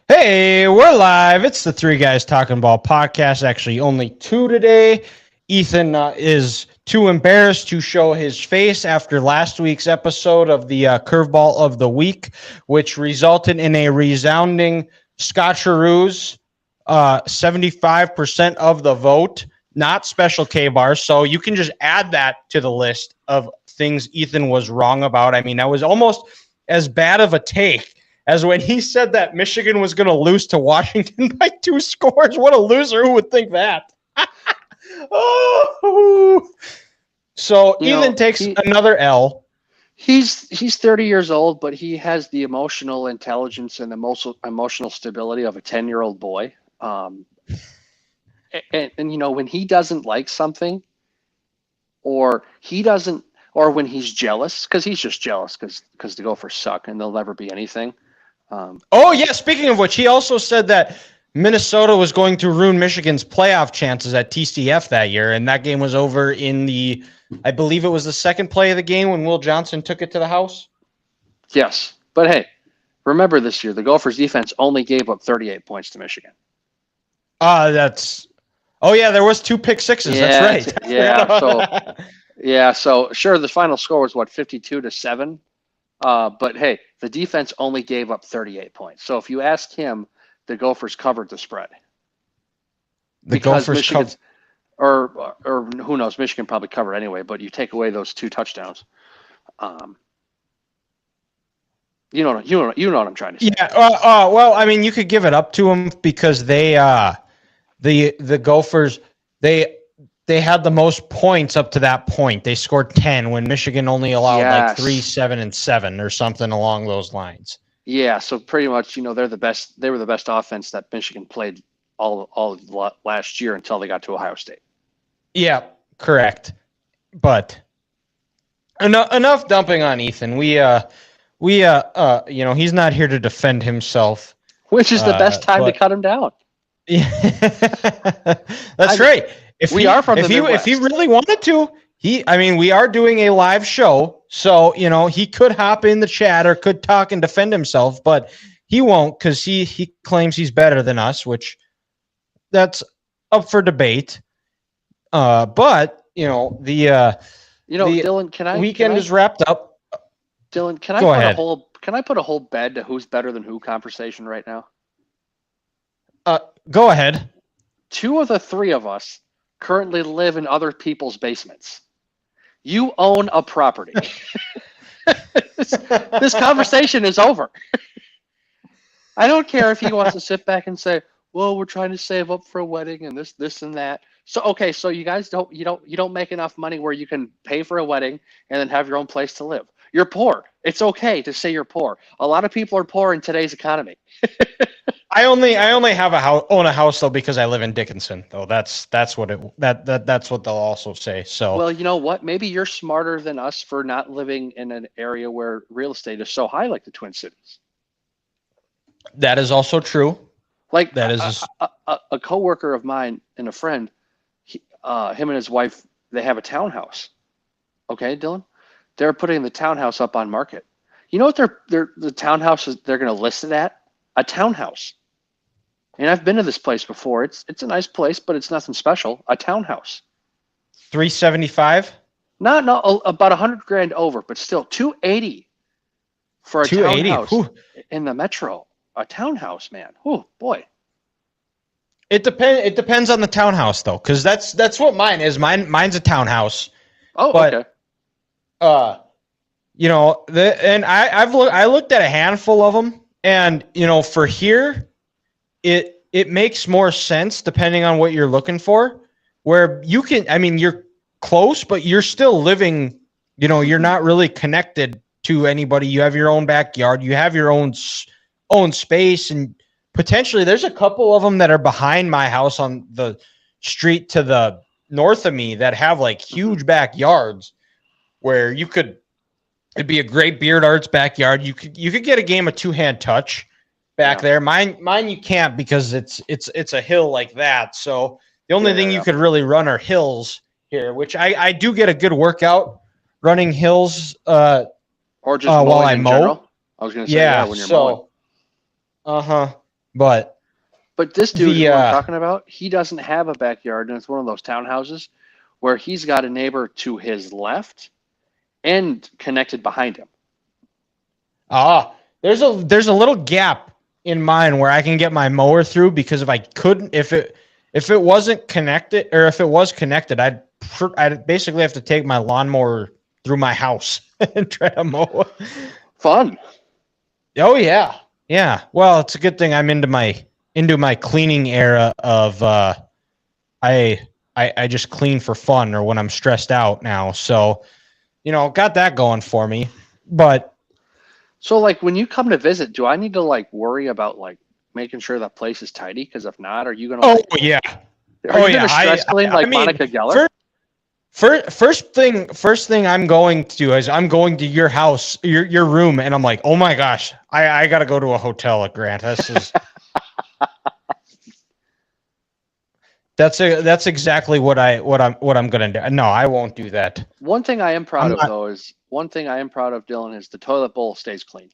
Hey, we're live. It's the Three Guys Talking Ball podcast. Actually, only two today. Ethan is too embarrassed to show his face after last week's episode of the Curveball of the Week, which resulted in a resounding Scotcheroos, 75% of the vote, not Special K-Bars. So you can just add that to the list of things Ethan was wrong about. I mean, that was almost as bad of a take as when he said that Michigan was going to lose to Washington by 2 scores. What a loser. Who would think that? Oh. So Ethan takes another L. He's 30 years old, but he has the emotional intelligence and emotional stability of a 10-year-old boy. And when he doesn't like something, or when he's jealous, because he's just jealous because the Gophers suck and they'll never be anything. Speaking of which, he also said that Minnesota was going to ruin Michigan's playoff chances at TCF that year, and that game was over in I believe it was the second play of the game when Will Johnson took it to the house. Yes, but hey, remember this year, the Gophers defense only gave up 38 points to Michigan. There was 2 pick sixes. Yeah, that's right. So sure, the final score was 52-7. But hey, the defense only gave up 38 points. So if you ask him, the Gophers covered the spread. Or who knows? Michigan probably covered anyway. But you take away those 2 touchdowns. You know what I'm trying to say. Yeah. Well, I mean, you could give it up to them because they, the Gophers, they had the most points up to that point. They scored 10 when Michigan only allowed 3, 7, and 7 or something along those lines. Yeah, so pretty much, they're the best. They were the best offense that Michigan played all last year until they got to Ohio State. Yeah, correct. But enough dumping on Ethan. We he's not here to defend himself. Which is the best time to cut him down. Yeah, that's right. If he really wanted to, we are doing a live show, so he could hop in the chat or could talk and defend himself, but he won't because he claims he's better than us, which that's up for debate. But Dylan, weekend is wrapped up. Dylan, can I put a whole bed to who's better than who conversation right now? Go ahead. 2 of the 3 of us currently live in other people's basements. You own a property. This conversation is over. I don't care if he wants to sit back and say, well, we're trying to save up for a wedding and this and that. So you guys don't make enough money where you can pay for a wedding and then have your own place to live. You're poor. It's okay to say you're poor. A lot of people are poor in today's economy. I only own a house though because I live in Dickinson though. That's what they'll also say. So well, you know what? Maybe you're smarter than us for not living in an area where real estate is so high, like the Twin Cities. That is also true. Like that is a coworker of mine and a friend. Him and his wife, they have a townhouse. Okay, Dylan, they're putting the townhouse up on market. You know what the townhouse is? They're going to list it at a townhouse. And I've been to this place before. It's a nice place, but it's nothing special. A townhouse. $375? No, about $100,000 over, but still $280 for a townhouse in the metro. A townhouse, man. Oh boy. It depends on the townhouse though, because that's what mine is. Mine's a townhouse. Oh, but, okay. I looked at a handful of them, and for here, it makes more sense depending on what you're looking for. Where you're close, but you're still living. You're not really connected to anybody. You have your own backyard. You have your own space, and potentially there's a couple of them that are behind my house on the street to the north of me that have like huge backyards where it'd be a great beard arts backyard. You could get a game of two-hand touch back there. Mine you can't because it's a hill like that. So the only thing you could really run are hills here, which I do get a good workout running hills or just while I mow. General? I was going to say when you're mowing. But this dude who I'm talking about, he doesn't have a backyard, and it's one of those townhouses where he's got a neighbor to his left and connected behind him. There's a little gap in mine where I can get my mower through, because if it wasn't connected, or if it was connected, I'd basically have to take my lawnmower through my house and try to mow. Fun. Oh yeah. Yeah. Well, it's a good thing I'm into my cleaning era of I just clean for fun or when I'm stressed out now. So, got that going for me. But so like when you come to visit, do I need to like worry about like making sure that place is tidy? Because if not, are you gonna Are you gonna stress clean like Monica Geller? First thing I'm going to do is I'm going to your house, your room, and I'm like, oh my gosh, I got to go to a hotel at Grant. This is that's exactly what I'm gonna do. No, I won't do that. One thing I am proud of, Dylan, is the toilet bowl stays clean.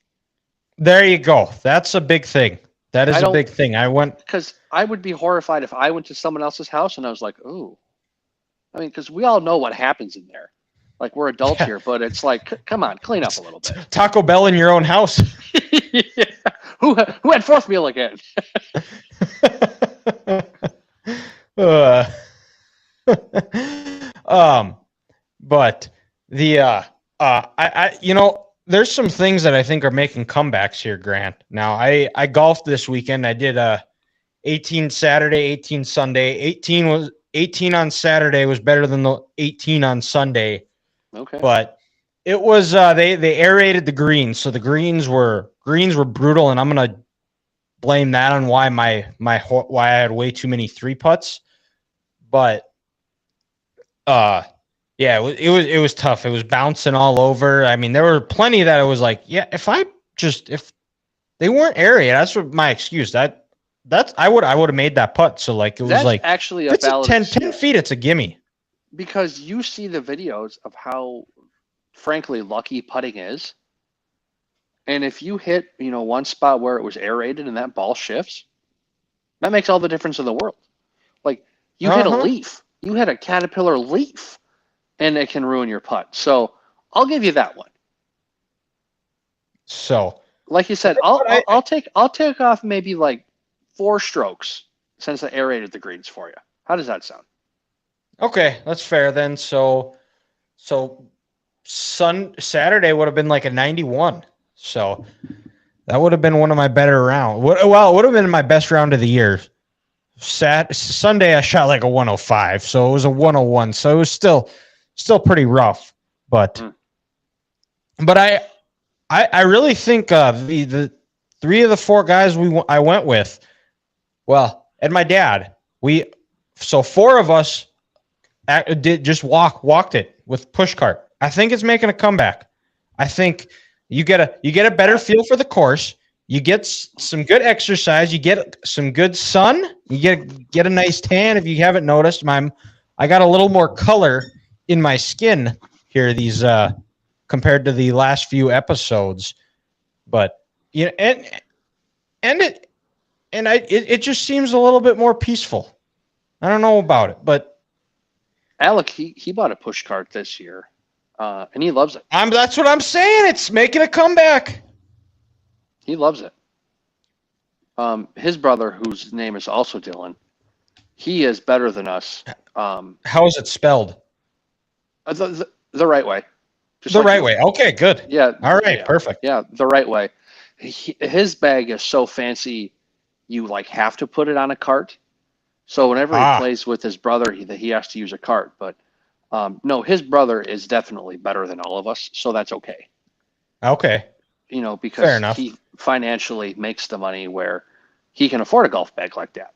There you go. That's a big thing. That is a big thing. Because I would be horrified if I went to someone else's house and I was like, ooh. I mean, because we all know what happens in there. Like, we're adults here, but it's like, come on, clean up a little bit. Taco Bell in your own house. Yeah. Who had fourth meal again? But there's some things that I think are making comebacks here, Grant. Now, I golfed this weekend. I did 18 Saturday, 18 Sunday. 18 on Saturday was better than the 18 on Sunday. Okay. But it was they aerated the greens, so the greens were brutal, and I'm gonna blame that on why why I had way too many 3-putts. But it was tough. It was bouncing all over. I mean, there were plenty that it was like, if they weren't aerated, that's what my excuse. I would have made that putt. So like it was that's like actually a valid 10 feet. It's a gimme. Because you see the videos of how, frankly, lucky putting is, and if you hit one spot where it was aerated and that ball shifts, that makes all the difference in the world. Like you hit a leaf, you hit a caterpillar leaf, and it can ruin your putt. So I'll give you that one. So, like you said, I'll take off maybe like 4 strokes since I aerated the greens for you. How does that sound? Okay, that's fair then. So Saturday would have been like a 91. So that would have been one of my better rounds. Well, it would have been my best round of the year. Sunday I shot like a 105, so it was a 101. So it was still pretty rough. But I really think the 3 of the 4 guys I went with, well, and my dad, 4 of us did just walked it with push cart. I think it's making a comeback. I think you get a better feel for the course. You get some good exercise. You get some good sun. You get a nice tan. If you haven't noticed, I got a little more color in my skin here. These compared to the last few episodes, but it just seems a little bit more peaceful. I don't know about it, but Alec, he bought a push cart this year, and he loves it. That's what I'm saying. It's making a comeback. He loves it. His brother, whose name is also Dylan, he is better than us. How is it spelled? The right way. Just the like right way. Okay, good. Yeah. All right, perfect. Yeah, the right way. His bag is so fancy, you like have to put it on a cart. So whenever he plays with his brother, he has to use a cart. But no, his brother is definitely better than all of us, so that's okay. Okay. Because he financially makes the money where he can afford a golf bag like that.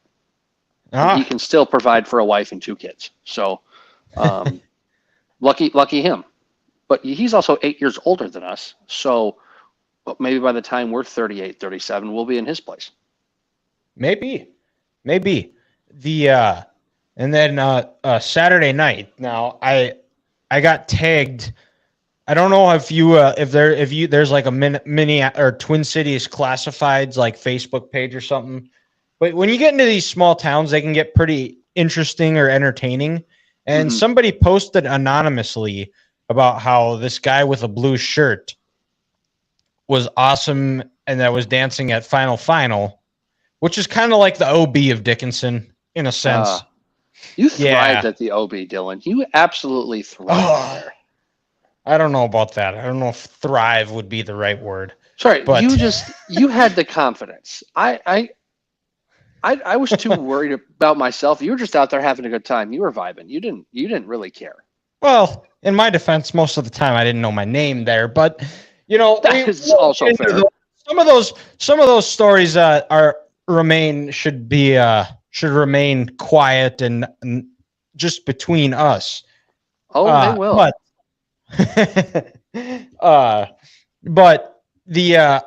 And he can still provide for a wife and 2 kids. So lucky him. But he's also 8 years older than us. So maybe by the time we're 38, 37, we'll be in his place. Maybe. The and then Saturday night. Now I got tagged. I don't know if there's like a mini or Twin Cities Classifieds like Facebook page or something. But when you get into these small towns, they can get pretty interesting or entertaining. And somebody posted anonymously about how this guy with a blue shirt was awesome and that was dancing at Final, which is kind of like the OB of Dickinson in a sense. You thrived at the OB, Dylan. You absolutely thrived there. I don't know about that. I don't know if thrive would be the right word. Sorry, but you had the confidence. I was too worried about myself. You were just out there having a good time. You were vibing. You didn't really care. Well, in my defense, most of the time I didn't know my name there, but that is also fair. Some of those stories should remain quiet and just between us. Oh, they will. But the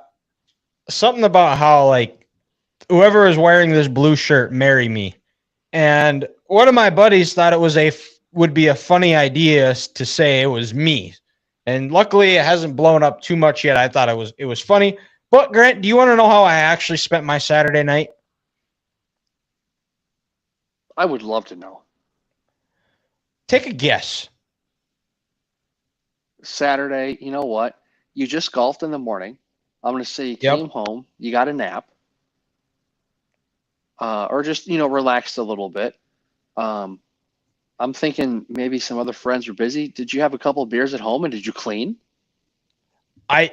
something about how like whoever is wearing this blue shirt marry me, and one of my buddies thought it would be a funny idea to say it was me, and luckily it hasn't blown up too much yet. I thought it was funny. But Grant, do you want to know how I actually spent my Saturday night? I would love to know. Take a guess. Saturday, you know what? You just golfed in the morning. I'm going to say you came home, you got a nap, or just, relaxed a little bit. I'm thinking maybe some other friends were busy. Did you have a couple of beers at home and did you clean?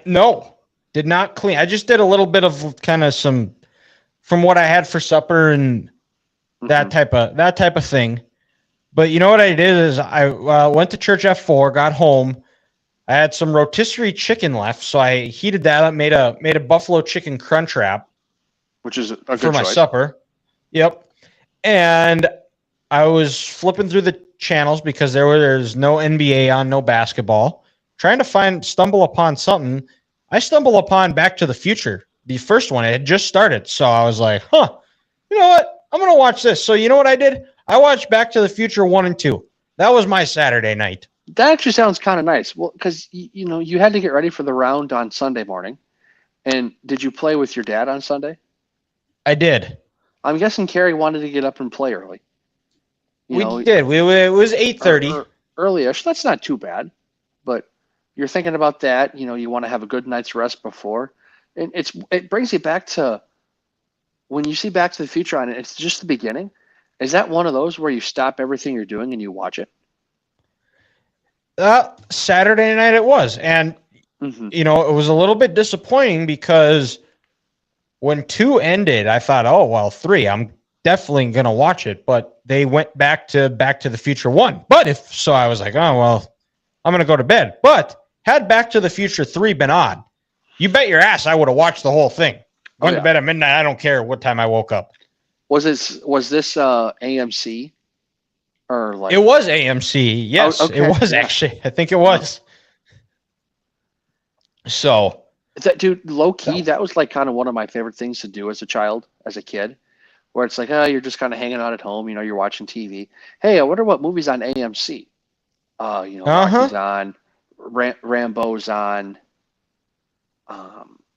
No, did not clean. I just did a little bit of kind of some from what I had for supper and that type of thing. But you know what I did is I went to church at 4, got home. I had some rotisserie chicken left, so I heated that up, made a buffalo chicken crunch wrap, which is a good for my choice. supper. Yep. And I was flipping through the channels because there's no NBA on, no basketball, trying to stumble upon something. I stumbled upon Back to the Future, the first one. It had just started, so I was like, you know what? I'm going to watch this. So you know what I did? I watched Back to the Future 1 and 2. That was my Saturday night. That actually sounds kind of nice. Well, because, you had to get ready for the round on Sunday morning. And did you play with your dad on Sunday? I did. I'm guessing Carrie wanted to get up and play early. We did. It was 8:30. Early-ish. That's not too bad. But you're thinking about that. You want to have a good night's rest before. And it brings you back to when you see Back to the Future on it, it's just the beginning. Is that one of those where you stop everything you're doing and you watch it? Saturday night it was. And, it was a little bit disappointing because when 2 ended, I thought, 3, I'm definitely going to watch it. But they went back to the Future 1. But I was like, I'm going to go to bed. But had Back to the Future 3 been on, you bet your ass I would have watched the whole thing. Went to bed at midnight. I don't care what time I woke up. Was this AMC? Or like it was AMC. Yes, okay. It was actually. I think it was. So that dude, low key, that was like kind of one of my favorite things to do as a kid, where it's like, you're just kind of hanging out at home, you're watching TV. Hey, I wonder what movie's on AMC. Rocky's on, Rambo's on.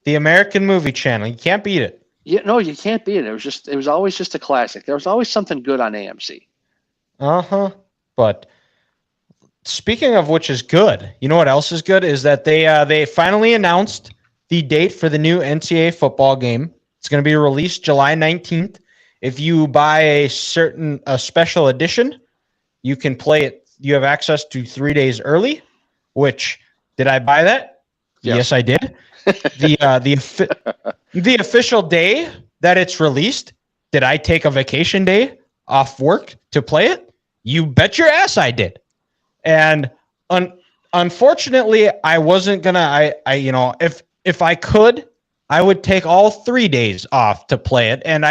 The American Movie Channel. You can't beat it. Yeah, no, you can't beat it. It was always just a classic. There was always something good on AMC. But speaking of which is good, you know what else is good is that they finally announced the date for the new NCAA football game. It's going to be released July 19th. If you buy a special edition, you can play it. You have access to 3 days early. which did I buy that? Yes, I did. The official day that it's released, did I take a vacation day off work to play it? You bet your ass I did. And unfortunately, I wasn't gonna. If I could, I would take all 3 days off to play it, and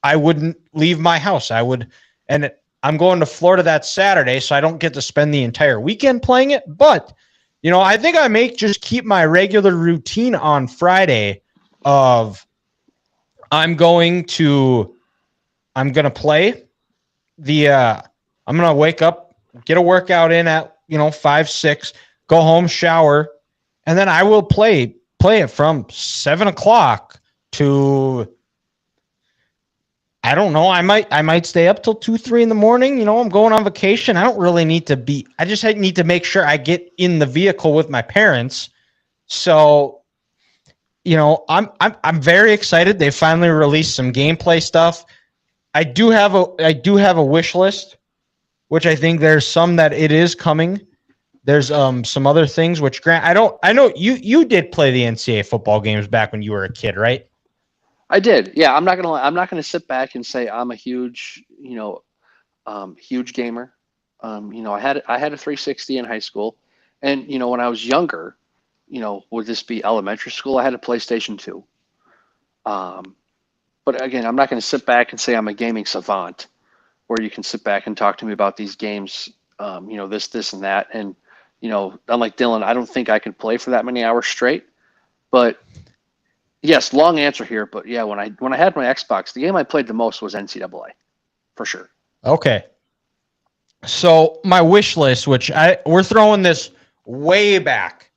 I wouldn't leave my house. I'm going to Florida that Saturday, so I don't get to spend the entire weekend playing it. But I think I may just keep my regular routine on Friday of I'm going to play I'm going to wake up, get a workout in at 5, 6, go home, shower, and then I will play it from 7 o'clock to, I don't know. I might stay up till 2, 3 in the morning. I'm going on vacation. I don't really need to be. I just need to make sure I get in the vehicle with my parents. So, I'm very excited. They finally released some gameplay stuff. I do have a wish list, which I think there's some that it is coming. There's some other things which Grant, I know you did play the NCAA football games back when you were a kid, right? I did. Yeah, I'm not gonna sit back and say I'm a huge, huge gamer. I had a 360 in high school, and when I was younger, would this be elementary school? I had a PlayStation 2. But again, I'm not going to sit back and say I'm a gaming savant, where you can sit back and talk to me about these games, this and that, and unlike Dylan, I don't think I can play for that many hours straight. But yes, long answer here, but yeah, when I had my Xbox, the game I played the most was NCAA, for sure. Okay. So my wish list, which we're throwing this way back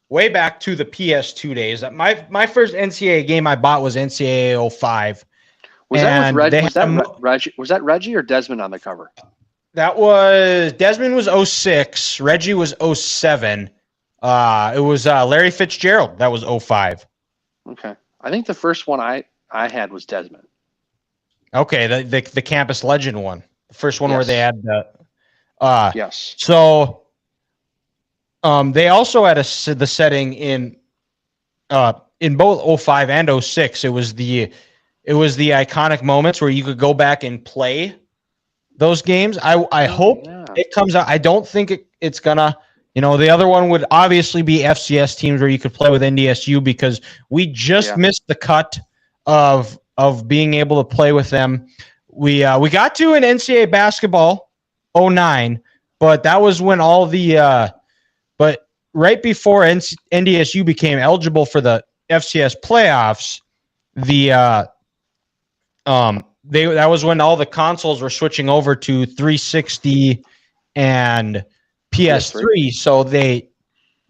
to the PS2 days. My first NCAA game I bought was NCAA 05. Was that with Reggie? Was that Reggie or Desmond on the cover? That was Desmond was 06. Reggie was 07. It was Larry Fitzgerald. That was 05. Okay. I think the first one I had was Desmond. Okay, the campus legend one. The first one where they had the yes. So they also had the setting in both 05 and 06. It was the iconic moments where you could go back and play those games. I hope it comes out. I don't think it's gonna. The other one would obviously be FCS teams where you could play with NDSU, because we just missed the cut of being able to play with them. We got to an NCAA basketball 09, but that was when all the but right before NDSU became eligible for the FCS playoffs, that was when all the consoles were switching over to 360 and PS3. So the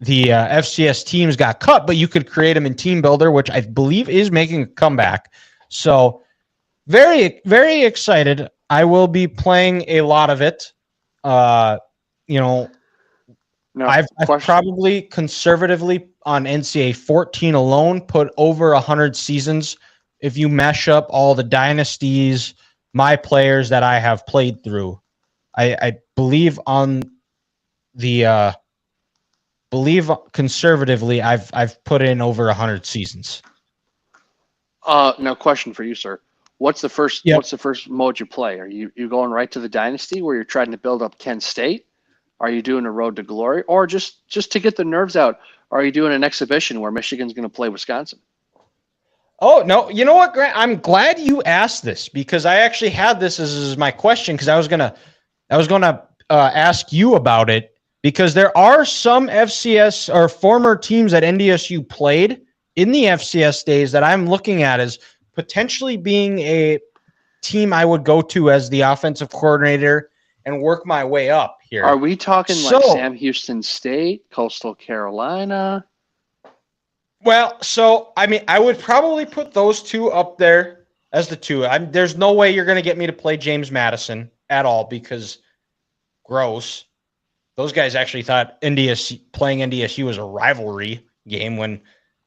FCS teams got cut, but you could create them in Team Builder, which I believe is making a comeback. So very, very excited. I will be playing a lot of it. I've probably conservatively on NCAA 14 alone put over 100 seasons. If you mesh up all the dynasties, my players that I have played through, I believe conservatively I've put in over 100 seasons. Now, question for you, sir. What's the first mode you play? Are you going right to the dynasty where you're trying to build up Kent State? Are you doing a road to glory, or just to get the nerves out? Are you doing an exhibition where Michigan's going to play Wisconsin? Oh, no. You know what, Grant? I'm glad you asked this, because I actually had this as my question, because I was gonna ask you about it, because there are some FCS or former teams that NDSU played in the FCS days that I'm looking at as potentially being a team I would go to as the offensive coordinator and work my way up here. Are we talking like Sam Houston State, Coastal Carolina? Well, so, I mean, I would probably put those two up there as the two. There's no way you're going to get me to play James Madison at all, because gross. Those guys actually thought playing NDSU was a rivalry game when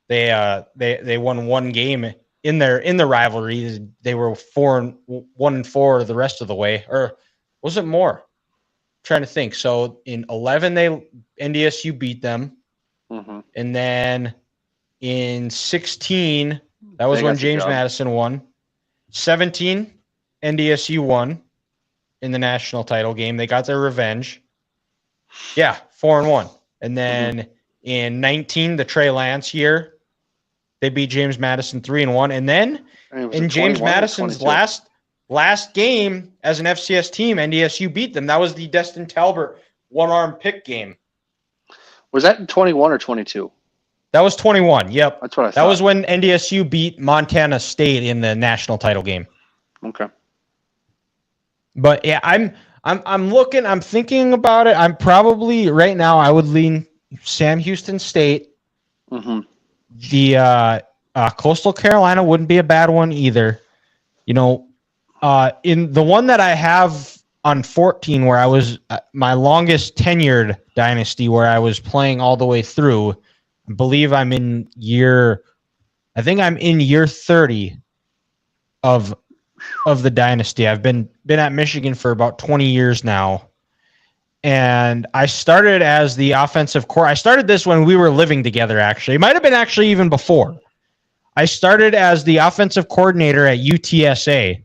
they won one game in the rivalry. They were 1-4 the rest of the way, or was it more? trying to think. So in 11, NDSU beat them. Mm-hmm. And then in 16, that was when James Madison won. 17, NDSU won in the national title game. They got their revenge. Yeah, 4-1. And then in 19, the Trey Lance year, they beat James Madison 3-1. And then in James Madison's last game as an FCS team, NDSU beat them. That was the Destin Talbert one-arm pick game. Was that in 21 or 22? That was 21. Yep. That's what I thought. That was when NDSU beat Montana State in the national title game. Okay. But yeah, I'm thinking about it. I'm probably right now I would lean Sam Houston State. Mm-hmm. The Coastal Carolina wouldn't be a bad one either. You know, in the one that I have on 14, where I was my longest tenured dynasty, where I was playing all the way through, I believe I'm in year 30 of the dynasty. I've been at Michigan for about 20 years now. And I started as the offensive core. I started this when we were living together, actually. It might have been actually even before. I started as the offensive coordinator at UTSA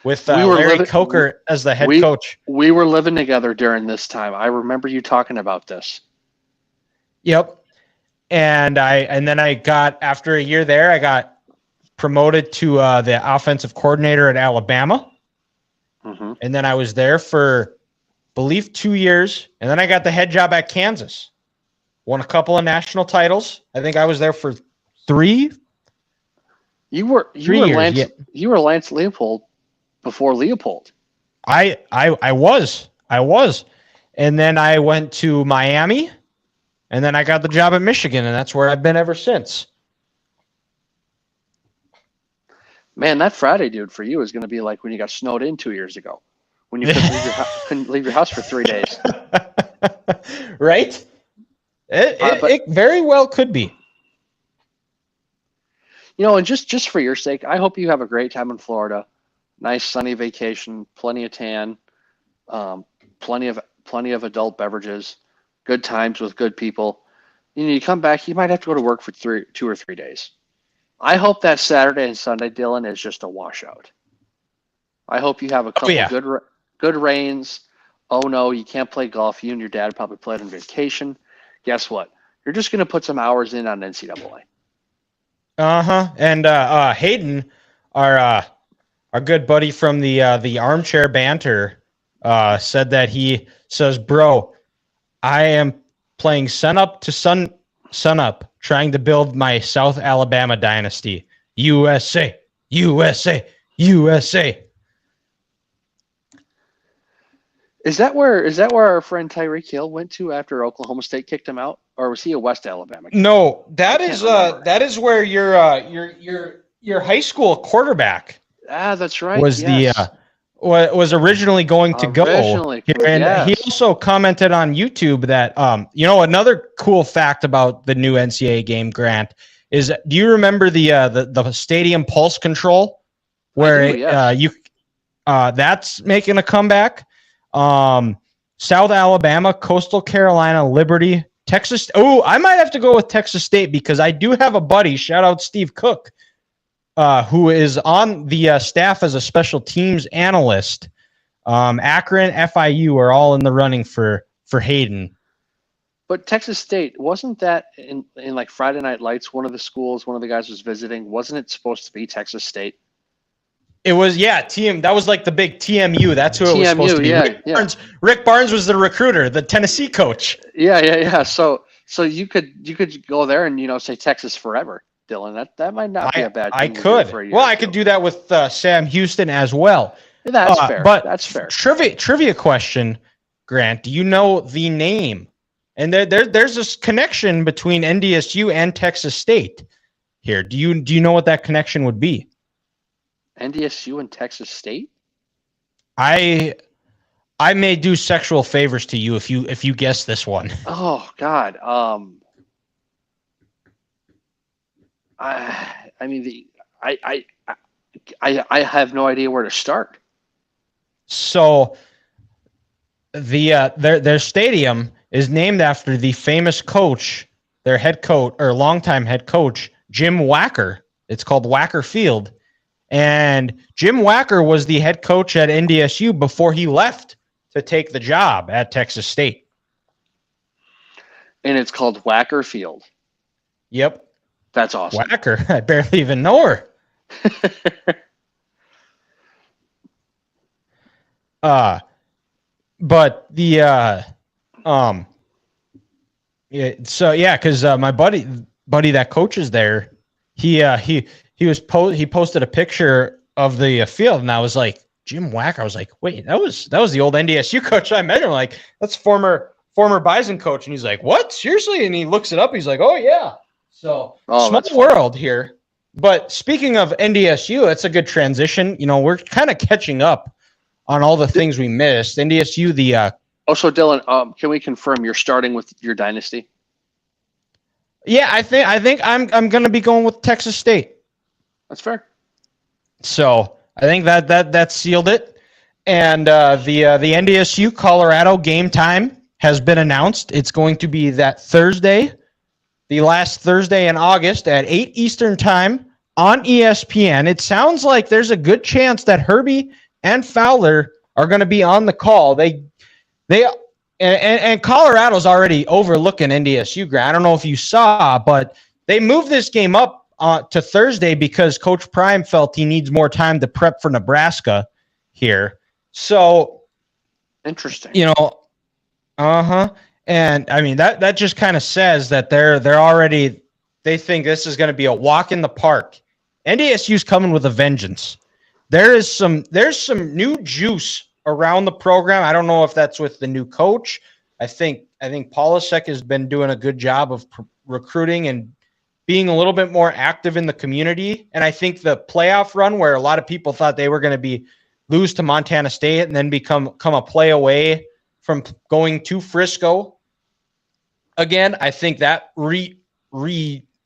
with Larry Coker as the head coach. We were living together during this time. I remember you talking about this. Yep. And then I got, after a year there, I got promoted to the offensive coordinator at Alabama. Mm-hmm. And then I was there for, I believe, 2 years. And then I got the head job at Kansas. Won a couple of national titles. I think I was there for 3. You were Lance Leopold before Leopold. I was. And then I went to Miami. And then I got the job at Michigan, and that's where I've been ever since. Man, that Friday, dude, for you is going to be like when you got snowed in 2 years ago, when you couldn't leave your house for 3 days. Right? It very well could be. You know, and just for your sake, I hope you have a great time in Florida. Nice sunny vacation, plenty of tan, plenty of adult beverages. Good times with good people. You come back, you might have to go to work for 2 or 3 days. I hope that Saturday and Sunday, Dylan, is just a washout. I hope you have a couple good rains. Oh no, you can't play golf. You and your dad probably played on vacation. Guess what? You're just going to put some hours in on NCAA. And Hayden, our good buddy from the Armchair Banter, said that he says, "Bro, I am playing sun up to sun up, trying to build my South Alabama dynasty. USA, USA, USA." Is that where our friend Tyreek Hill went to after Oklahoma State kicked him out, or was he a West Alabama kid? No, that is where your high school quarterback. That's right. Was was originally going to go. And he also commented on YouTube that another cool fact about the new NCAA game, Grant, is, do you remember the stadium pulse control where that's making a comeback? South Alabama, Coastal Carolina, Liberty, Texas. Oh, I might have to go with Texas State because I do have a buddy, shout out Steve Cook, who is on the staff as a special teams analyst. Akron, FIU are all in the running for Hayden. But Texas State, wasn't that in like Friday Night Lights, one of the schools, one of the guys was visiting, wasn't it supposed to be Texas State? It was, TM. That was like the big TMU. That's who it was supposed to be. Rick Barnes was the recruiter, the Tennessee coach. Yeah. So you could go there and say Texas forever, Dylan. That might not be a bad thing. I could. I could do that with Sam Houston as well. That's fair. But that's fair. Trivia question, Grant. Do you know the name? And there's this connection between NDSU and Texas State here. Do you know what that connection would be? NDSU and Texas State? I may do sexual favors to you if you guess this one. Oh God. I have no idea where to start. So their stadium is named after the famous coach, their head coach or longtime head coach, Jim Wacker. It's called Wacker Field. And Jim Wacker was the head coach at NDSU before he left to take the job at Texas State. And it's called Wacker Field. Yep. That's awesome. Wacker. I barely even know her. But the yeah, so yeah, because my buddy that coaches there, he posted a picture of the field, and I was like, Jim Wacker. I was like, wait, that was the old NDSU coach. I met him, like, that's former Bison coach, and he's like, what, seriously? And he looks it up. He's like, oh yeah. So small world here. But speaking of NDSU, it's a good transition. You know, we're kind of catching up on all the things we missed. NDSU, so Dylan, can we confirm you're starting with your dynasty? Yeah, I think I'm going to be going with Texas State. That's fair. So I think that sealed it. And the NDSU Colorado game time has been announced. It's going to be that Thursday, the last Thursday in August at 8 Eastern time on ESPN. It sounds like there's a good chance that Herbie and Fowler are going to be on the call. And Colorado's already overlooking NDSU, Grant. I don't know if you saw, but they moved this game up to Thursday because Coach Prime felt he needs more time to prep for Nebraska here. So interesting. You know, and I mean that just kind of says that they think this is going to be a walk in the park. NDSU's coming with a vengeance. There's some new juice around the program. I don't know if that's with the new coach. I think Polasek has been doing a good job of recruiting and being a little bit more active in the community. And I think the playoff run, where a lot of people thought they were going to lose to Montana State and then come a play away from going to Frisco again, I think that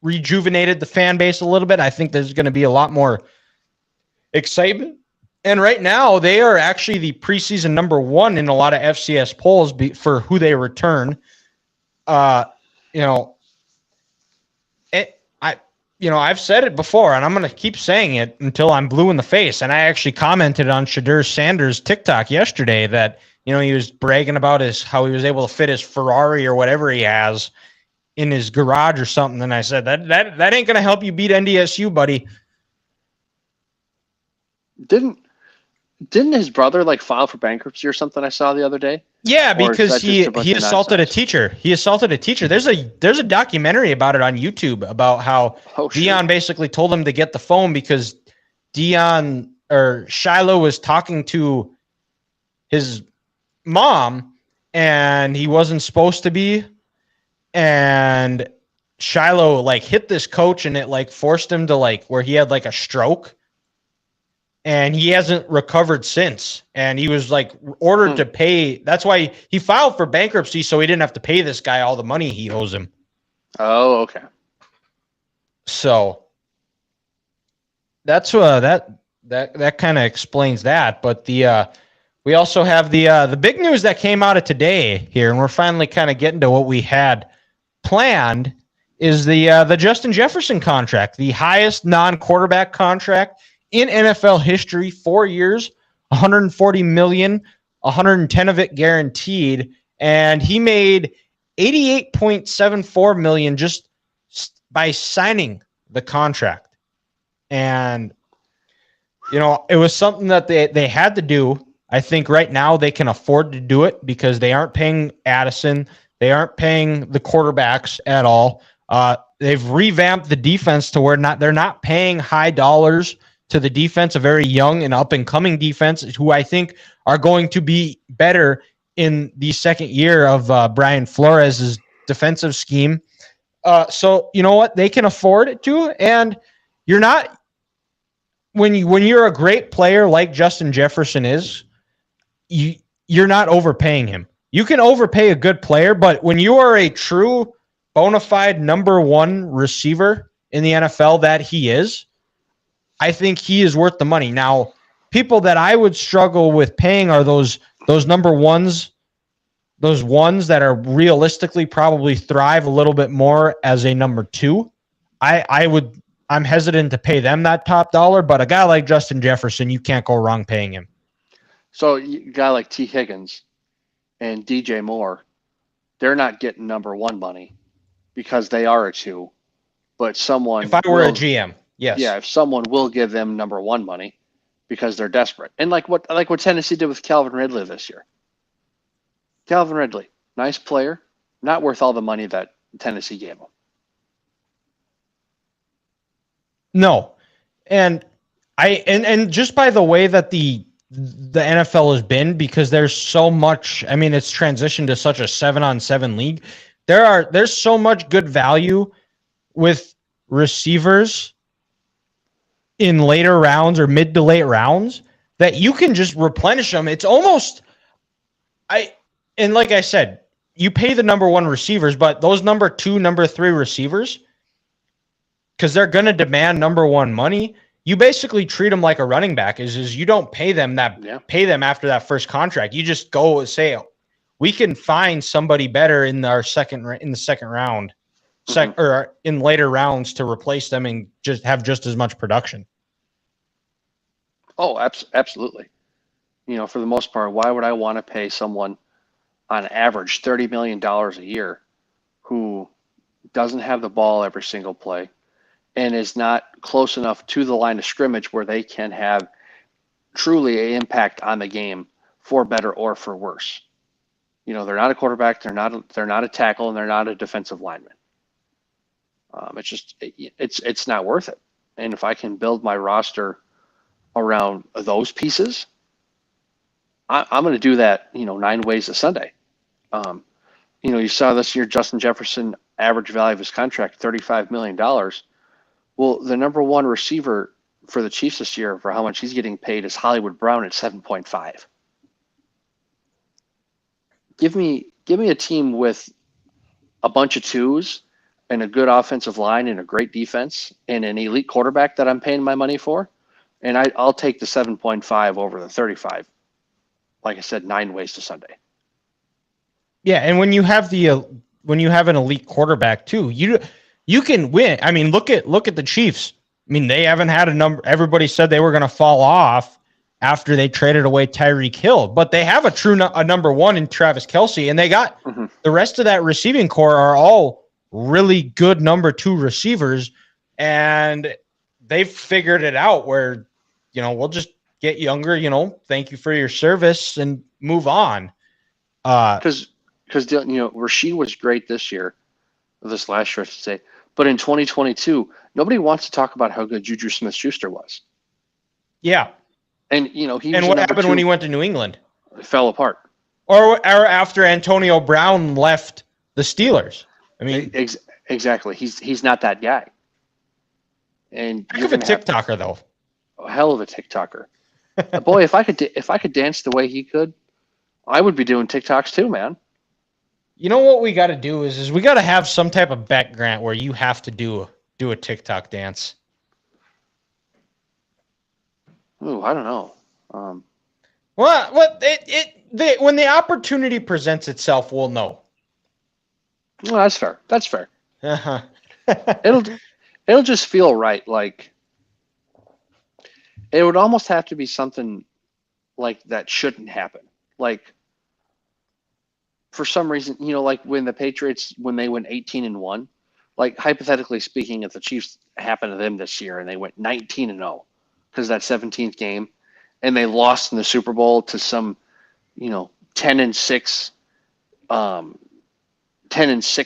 rejuvenated the fan base a little bit. I think there's going to be a lot more excitement. And right now, they are actually the preseason number 1 in a lot of FCS polls for who they return. I've said it before, and I'm going to keep saying it until I'm blue in the face. And I actually commented on Shadur Sanders' TikTok yesterday that, you know, he was bragging about how he was able to fit his Ferrari or whatever he has in his garage or something. And I said, that ain't going to help you beat NDSU, buddy. Didn't his brother file for bankruptcy or something I saw the other day? Yeah, because he assaulted a teacher. He assaulted a teacher. There's a documentary about it on YouTube about how Dion basically told him to get the phone because Shiloh was talking to his mom and he wasn't supposed to be. And Shiloh hit this coach and it forced him to where he had a stroke. And he hasn't recovered since. And he was ordered to pay. That's why he filed for bankruptcy, so he didn't have to pay this guy all the money he owes him. Oh, okay. So that's that kind of explains that. But we also have the big news that came out of today here, and we're finally kind of getting to what we had planned, is the Justin Jefferson contract, the highest non-quarterback contract in NFL history. 4 years, $140 million, 110 of it guaranteed, and he made $88.74 million just by signing the contract. And it was something that they had to do. I think right now they can afford to do it because they aren't paying Addison, they aren't paying the quarterbacks at all. They've revamped the defense to where they're not paying high dollars to the defense, a very young and up-and-coming defense, who I think are going to be better in the second year of Brian Flores' defensive scheme. So you know what? They can afford it too. And you're not when you're a great player like Justin Jefferson is, you're not overpaying him. You can overpay a good player, but when you are a true bona fide number 1 receiver in the NFL that he is, I think he is worth the money. Now, people that I would struggle with paying are those number 1s those ones that are realistically probably thrive a little bit more as a number 2, I'm hesitant to pay them that top dollar, but a guy like Justin Jefferson, you can't go wrong paying him. So a guy like T. Higgins and DJ Moore, they're not getting number 1 money because they are a 2, but someone. If I were a GM, yes. Yeah, if someone will give them number 1 money because they're desperate, and like what Tennessee did with Calvin Ridley this year. Calvin Ridley, nice player, not worth all the money that Tennessee gave him. No, and just by the way that the NFL has been, because there's so much. I mean, it's transitioned to such a 7-on-7 league. There's so much good value with receivers in later rounds or mid to late rounds that you can just replenish them. It's almost and like I said, you pay the number 1 receivers, but those number 2, number 3 receivers, because they're going to demand number 1 money, you basically treat them like a running back. Is you don't pay them pay them after that first contract. You just go and say, we can find somebody better in the second round, or in later rounds to replace them and just have just as much production. Oh, absolutely. For the most part, why would I want to pay someone on average $30 million a year who doesn't have the ball every single play and is not close enough to the line of scrimmage where they can have truly an impact on the game for better or for worse? They're not a quarterback, they're not a tackle, and they're not a defensive lineman. It's not worth it. And if I can build my roster around those pieces, I'm going to do that, 9 ways a Sunday. You saw this year, Justin Jefferson, average value of his contract, $35 million. Well, the number 1 receiver for the Chiefs this year for how much he's getting paid is Hollywood Brown at 7.5. Give me a team with a bunch of 2s and a good offensive line and a great defense and an elite quarterback that I'm paying my money for, and I'll take the 7.5 over the 35. Like I said, 9 ways to Sunday. Yeah, and when you have an elite quarterback too, you can win. I mean, look at the Chiefs. I mean, they haven't had a number. Everybody said they were going to fall off after they traded away Tyreek Hill, but they have a number 1 in Travis Kelce, and they got the rest of that receiving core are all really good number 2 receivers, and they've figured it out where, we'll just get younger, thank you for your service and move on. Because Rasheed was great this last year, I should say. But in 2022, nobody wants to talk about how good Juju Smith-Schuster was. Yeah. And, and what happened when he went to New England? It fell apart. Or after Antonio Brown left the Steelers. I mean, exactly. He's not that guy. And heck of a TikToker, though. A hell of a TikToker. Boy, if I could dance the way he could, I would be doing TikToks too, man. You know what we got to do is we got to have some type of bet, Grant, where you have to do a TikTok dance. Ooh, I don't know. When the opportunity presents itself, we'll know. Well, that's fair. That's fair. Uh-huh. It'll just feel right. Like it would almost have to be something like that shouldn't happen. Like for some reason, like when the Patriots, when they went 18-1, like hypothetically speaking, if the Chiefs happened to them this year and they went 19-0 because that 17th game, and they lost in the Super Bowl to some, 10-6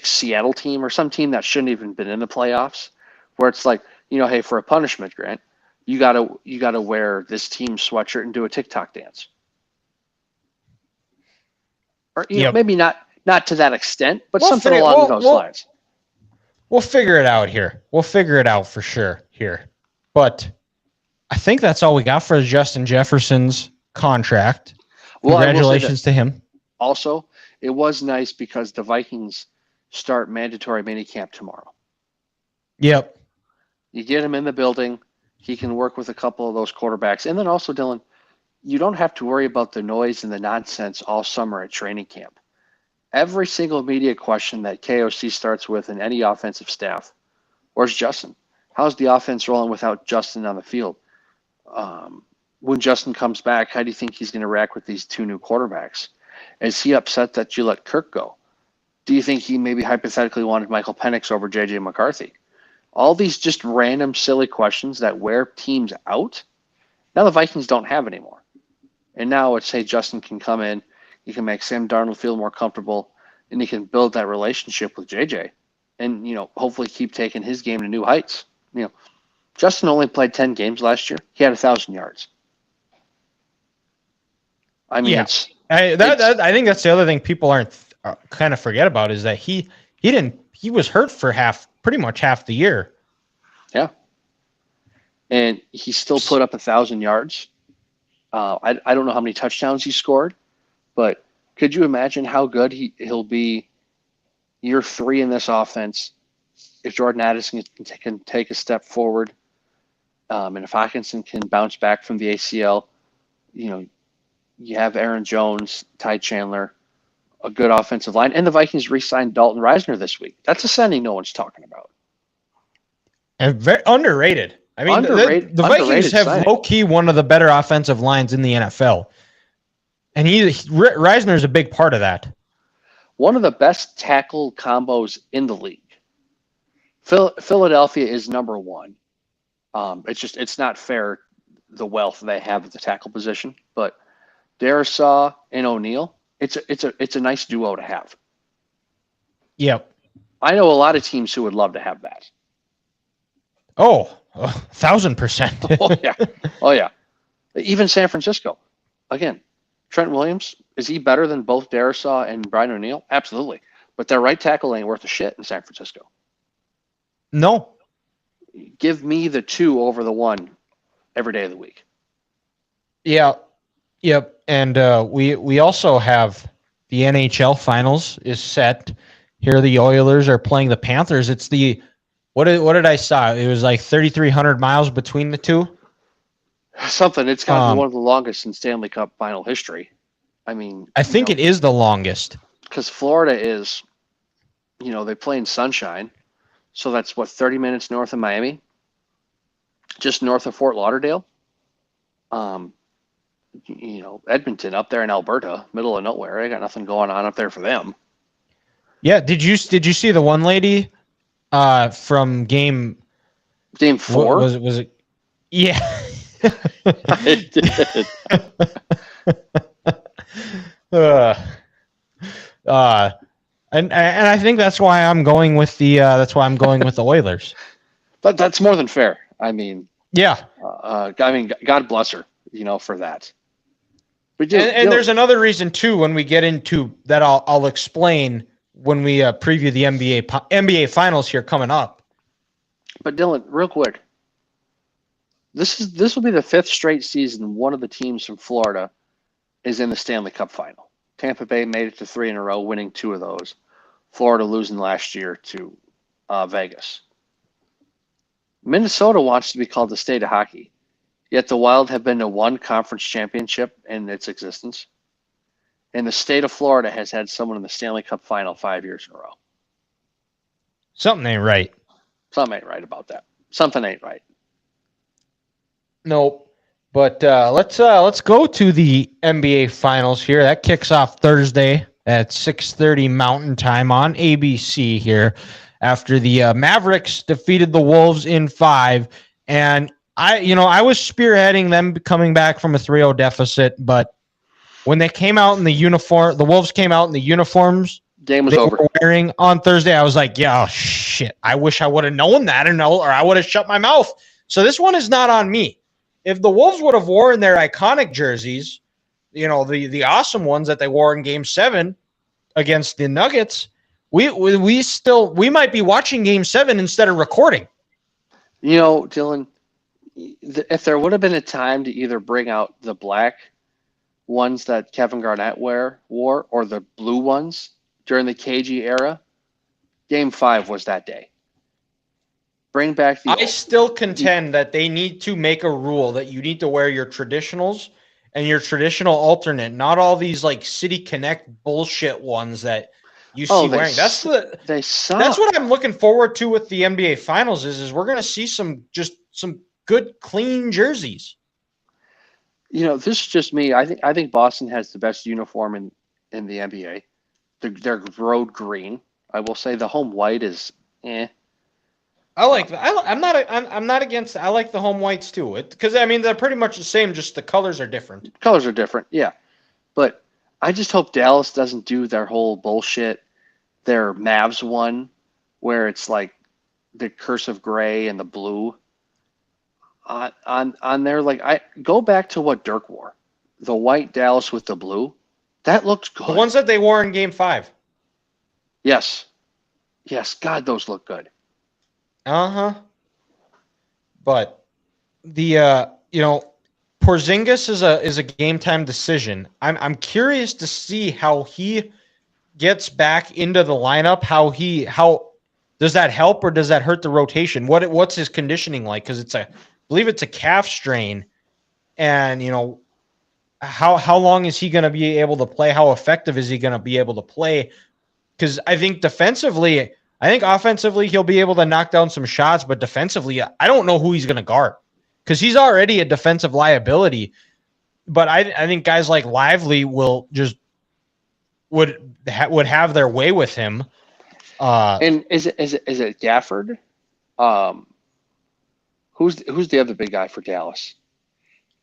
Seattle team or some team that shouldn't even been in the playoffs, where it's like, hey, for a punishment, Grant, you gotta wear this team sweatshirt and do a TikTok dance. Or maybe not to that extent, but something along those lines. We'll figure it out here. We'll figure it out for sure here. But I think that's all we got for Justin Jefferson's contract. Well, congratulations to him. Also, it was nice because the Vikings start mandatory minicamp tomorrow. Yep. You get him in the building. He can work with a couple of those quarterbacks. And then also, Dylan, you don't have to worry about the noise and the nonsense all summer at training camp. every single media question that KOC starts with in any offensive staff. Where's Justin? How's the offense rolling without Justin on the field? When Justin comes back, how do you think he's going to react with these two new quarterbacks? Is he upset that you let Kirk go? Do you think he maybe hypothetically wanted Michael Penix over J.J. McCarthy? All these just random, silly questions that wear teams out, now the Vikings don't have anymore. And now it's, hey, Justin can come in, you can make Sam Darnold feel more comfortable, and he can build that relationship with J.J. and, hopefully keep taking his game to new heights. Justin only played 10 games last year. He had 1,000 yards. I mean, yeah. I think that's the other thing people aren't kind of forget about is that he was hurt for pretty much half the year. Yeah. And he still put up 1,000 yards. I don't know how many touchdowns he scored, but could you imagine how good he'll be year 3 in this offense if Jordan Addison can take a step forward, and if Hockenson can bounce back from the ACL, you have Aaron Jones, Ty Chandler, a good offensive line, and the Vikings re-signed Dalton Reisner this week. That's a signing no one's talking about. And very underrated. I mean, the Vikings have low-key one of the better offensive lines in the NFL. And Reisner is a big part of that. One of the best tackle combos in the league. Philadelphia is number 1. It's not fair, the wealth they have at the tackle position, but Darrisaw and O'Neal, it's a nice duo to have. Yep. I know a lot of teams who would love to have that. Oh, 1,000%. Oh yeah. Even San Francisco. Again, Trent Williams, is he better than both Darrisaw and Brian O'Neal? Absolutely. But their right tackle ain't worth a shit in San Francisco. No. Give me the 2 over the 1 every day of the week. Yeah. Yep. And we also have the NHL finals is set. Here the Oilers are playing the Panthers. It's the what did I saw? It was like 3,300 miles between the two. Something. It's got to be one of the longest in Stanley Cup final history. I mean, I think it is the longest because Florida is, they play in sunshine, so that's 30 minutes north of Miami, just north of Fort Lauderdale. Edmonton up there in Alberta, middle of nowhere. They got nothing going on up there for them. Yeah. Did you see the one lady from game 4? Was it? Yeah. It did. And I think that's why I'm going with the Oilers. But that's more than fair. I mean, yeah. God bless her, for that. But and there's another reason too when we get into that. I'll explain when we preview the NBA finals here coming up. But Dylan, real quick, this will be the 5th straight season one of the teams from Florida is in the Stanley Cup final. Tampa Bay made it to 3 in a row, winning 2 of those. Florida losing last year to Vegas. Minnesota wants to be called the state of hockey, yet the Wild have been to 1 conference championship in its existence. And the state of Florida has had someone in the Stanley Cup final 5 years in a row. Something ain't right. Something ain't right about that. Something ain't right. Nope. But let's go to the NBA Finals here. That kicks off Thursday at 6:30 Mountain Time on ABC here after the Mavericks defeated the Wolves in 5. And I was spearheading them coming back from a 3-0 deficit, but when they came out in the uniform, the Wolves came out in the uniforms game was over. Were wearing on Thursday. I was like, yeah, oh, shit. I wish I would have known that or I would have shut my mouth. So this one is not on me. If the Wolves would have worn their iconic jerseys, the awesome ones that they wore in Game 7 against the Nuggets, we might be watching Game 7 instead of recording. Dylan, if there would have been a time to either bring out the black ones that Kevin Garnett wore or the blue ones during the KG era, Game 5 was that day. Bring back I still contend that they need to make a rule that you need to wear your traditionals and your traditional alternate, not all these like City Connect bullshit ones that you see wearing. They suck. That's what I'm looking forward to with the NBA Finals is we're going to see some good, clean jerseys. This is just me. I think Boston has the best uniform in the NBA. Their road green. I will say the home white is eh. I like that. I'm not against. I like the home whites too. Because they're pretty much the same. Just the colors are different. Colors are different, yeah. But I just hope Dallas doesn't do their whole bullshit. Their Mavs one, where it's like the cursive gray and the blue. On there, like I go back to what Dirk wore, the white Dallas with the blue. That looked good. The ones that they wore in Game 5. Yes. God, those look good. But the Porzingis is a game time decision. I'm curious to see how he gets back into the lineup. How does that help or does that hurt the rotation? What's his conditioning like? Because I believe it's a calf strain, and how long is he going to be able to play? How effective is he going to be able to play? Because I think offensively he'll be able to knock down some shots, but defensively, I don't know who he's going to guard because he's already a defensive liability. But I think guys like Lively would have their way with him. And is it Gafford? Who's the other big guy for Dallas?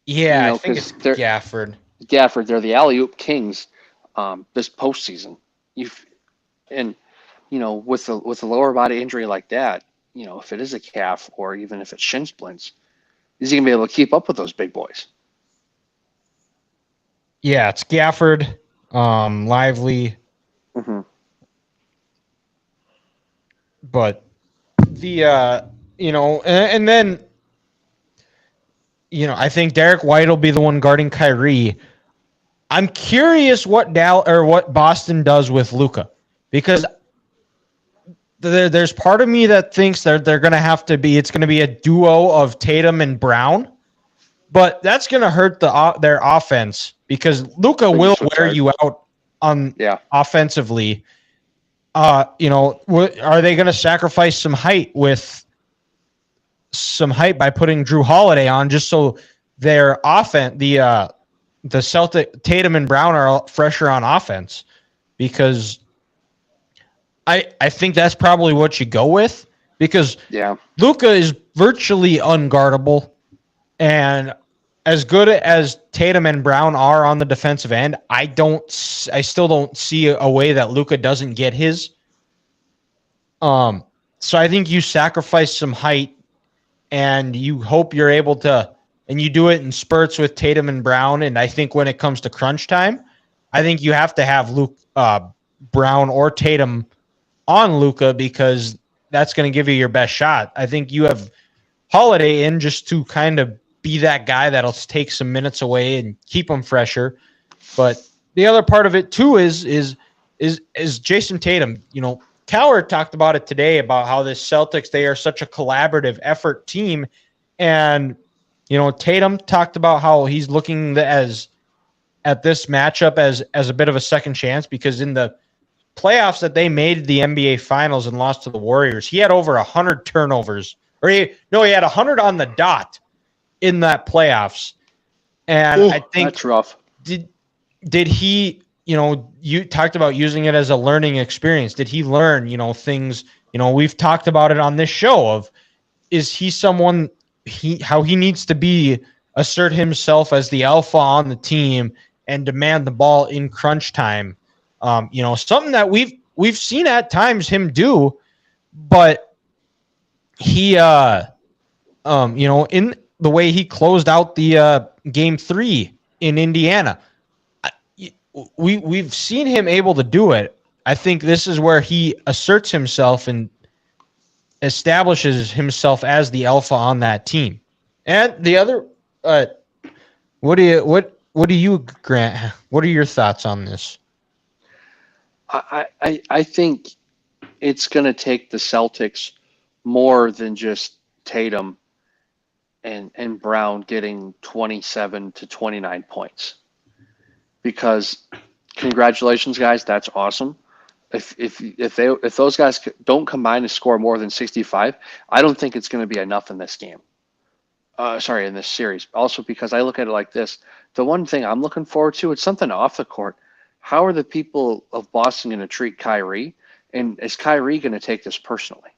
Yeah, I think it's Gafford. Gafford, they're the alley-oop kings this postseason. With a lower body injury like that, if it is a calf or even if it's shin splints, is he gonna be able to keep up with those big boys? Yeah, it's Gafford, Lively. Mm-hmm. But and then I think Derek White will be the one guarding Kyrie. I'm curious what Boston does with Luka, because there's part of me that thinks they're going to have to be. It's going to be a duo of Tatum and Brown, but that's going to hurt their offense because Luka will wear you out on offensively. Are they going to sacrifice some height by putting Drew Holiday on just so their offense, the Celtic Tatum and Brown are fresher on offense? Because I think that's probably what you go with, because Luka is virtually unguardable, and as good as Tatum and Brown are on the defensive end, I still don't see a way that Luka doesn't get his. So I think you sacrifice some height, and you hope you're able to, and you do it in spurts with Tatum and Brown. And I think when it comes to crunch time, I think you have to have Brown or Tatum on Luka, because that's going to give you your best shot. I think you have Holiday in just to kind of be that guy that'll take some minutes away and keep them fresher. But the other part of it too is Jason Tatum. Coward talked about it today about how the Celtics, they are such a collaborative effort team. And, Tatum talked about how he's looking at this matchup as a bit of a second chance, because in the playoffs that they made the NBA Finals and lost to the Warriors, he had over 100 turnovers. He had 100 on the dot in that playoffs. And I think that's rough. Did he, you talked about using it as a learning experience. Did he learn, things, we've talked about it on this show of, is he someone how he needs to assert himself as the alpha on the team and demand the ball in crunch time. Something that we've seen at times him do, but he, in the way he closed out the game 3 in Indiana, we've seen him able to do it. I think this is where he asserts himself and establishes himself as the alpha on that team. And the other, what do you, Grant? What are your thoughts on this? I think it's going to take the Celtics more than just Tatum and Brown getting 27 to 29 points. Because congratulations, guys, that's awesome. If those guys don't combine to score more than 65, I don't think it's going to be enough in this game. In this series. Also, because I look at it like this, the one thing I'm looking forward to, it's something off the court. How are the people of Boston going to treat Kyrie? And is Kyrie going to take this personally?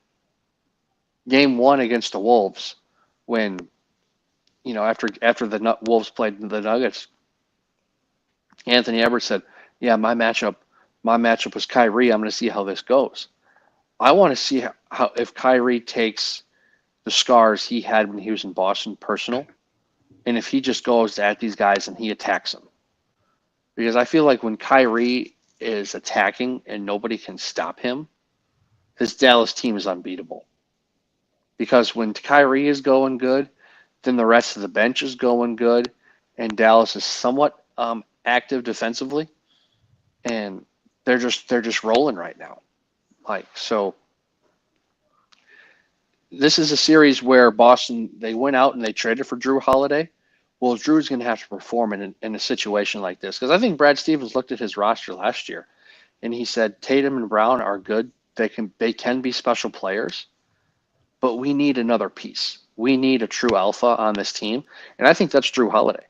Game 1 against the Wolves, when, after the Wolves played the Nuggets, Anthony Edwards said, yeah, my matchup was Kyrie. I'm going to see how this goes. I want to see how if Kyrie takes the scars he had when he was in Boston personal, and if he just goes at these guys and he attacks them. Because I feel like when Kyrie is attacking and nobody can stop him, this Dallas team is unbeatable. Because when Kyrie is going good, then the rest of the bench is going good, and Dallas is somewhat active defensively, and they're just rolling right now. So this is a series where Boston, they went out and they traded for Drew Holiday. Well, Drew's going to have to perform in a situation like this, because I think Brad Stevens looked at his roster last year and he said Tatum and Brown are good. They can be special players, but we need another piece. We need a true alpha on this team, and I think that's Drew Holiday.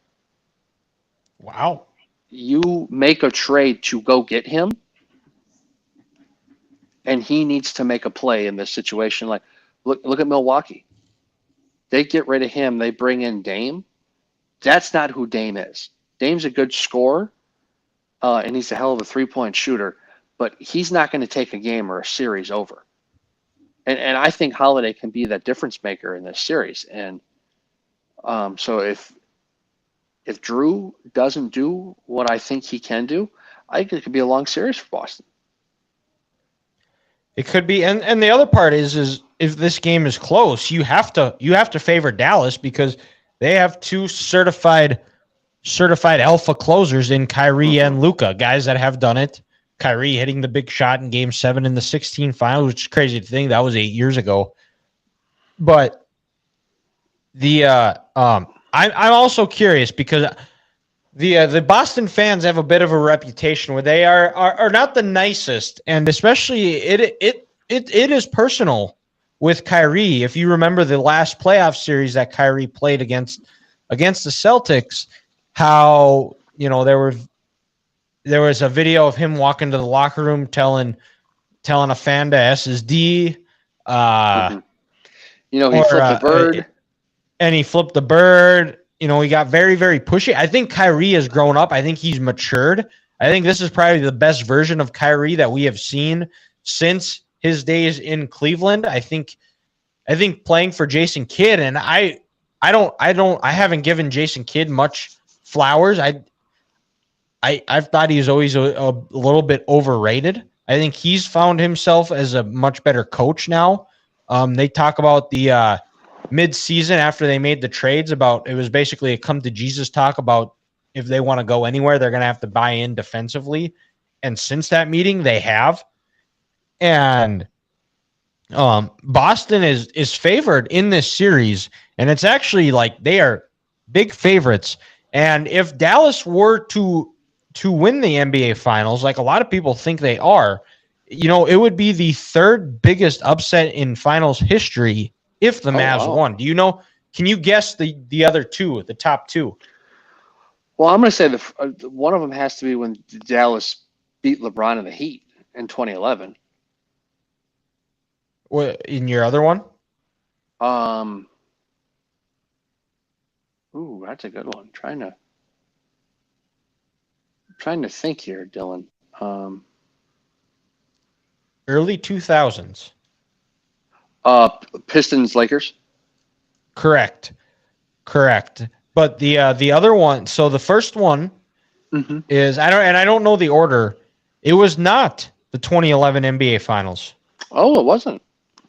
Wow. You make a trade to go get him, and he needs to make a play in this situation. Like, look at Milwaukee. They get rid of him. They bring in Dame. That's not who Dame is. Dame's a good scorer, and he's a hell of a three-point shooter, but he's not going to take a game or a series over. And I think Holiday can be that difference maker in this series. And so if Drew doesn't do what I think he can do, I think it could be a long series for Boston. It could be, and the other part is if this game is close, you have to favor Dallas, because they have two certified alpha closers in Kyrie and Luka, guys that have done it. Kyrie hitting the big shot in Game 7 in the 16 finals, which is crazy to think that was 8 years ago. But I'm also curious, because the Boston fans have a bit of a reputation where they are not the nicest, and especially it is personal with Kyrie. If you remember the last playoff series that Kyrie played against the Celtics, how there was a video of him walking to the locker room telling a fan to SSD. He flipped the bird. And he flipped the bird. He got very, very pushy. I think Kyrie has grown up. I think he's matured. I think this is probably the best version of Kyrie that we have seen since his days in Cleveland. I think playing for Jason Kidd, and I haven't given Jason Kidd much flowers. I've thought he's always a little bit overrated. I think he's found himself as a much better coach now. They talk about the mid-season after they made the trades about it was basically a come to Jesus talk about if they want to go anywhere, they're going to have to buy in defensively. And since that meeting, they have. And Boston is favored in this series, and it's actually like they are big favorites. And if Dallas were to win the NBA Finals, like a lot of people think they are, it would be the third biggest upset in Finals history if the Mavs won. Do you know? Can you guess the other two, the top two? Well, I'm going to say one of them has to be when Dallas beat LeBron and the Heat in 2011. What, in your other one? Ooh, that's a good one. Trying to think here, Dylan. Early 2000s. Pistons, Lakers. Correct. But the other one, so the first one is I don't know the order. It was not the 2011 NBA Finals. Oh, it wasn't.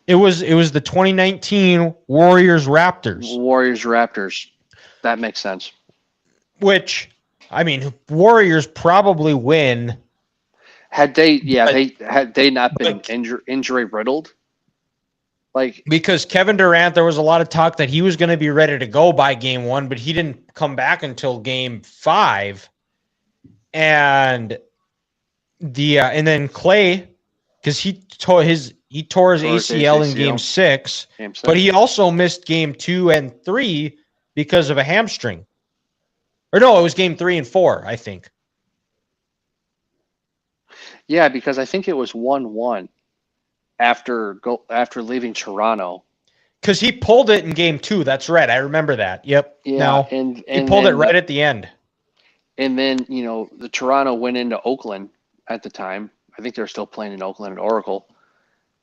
It was the 2019 Warriors-Raptors. That makes sense. Which, I mean, Warriors probably win. Had they not been injury riddled. Because Kevin Durant, there was a lot of talk that he was going to be ready to go by Game 1, but he didn't come back until Game 5. And then Clay because he tore his ACL in Game 6, but he also missed Game 2 and 3 because of a hamstring. Or no, it was Game 3 and 4, I think. Yeah, because I think it was 1-1 after leaving Toronto. Because he pulled it in Game 2. That's right. I remember that. Yep. Yeah, now, and he pulled it right at the end. And then, the Toronto went into Oakland at the time. I think they're still playing in Oakland at Oracle.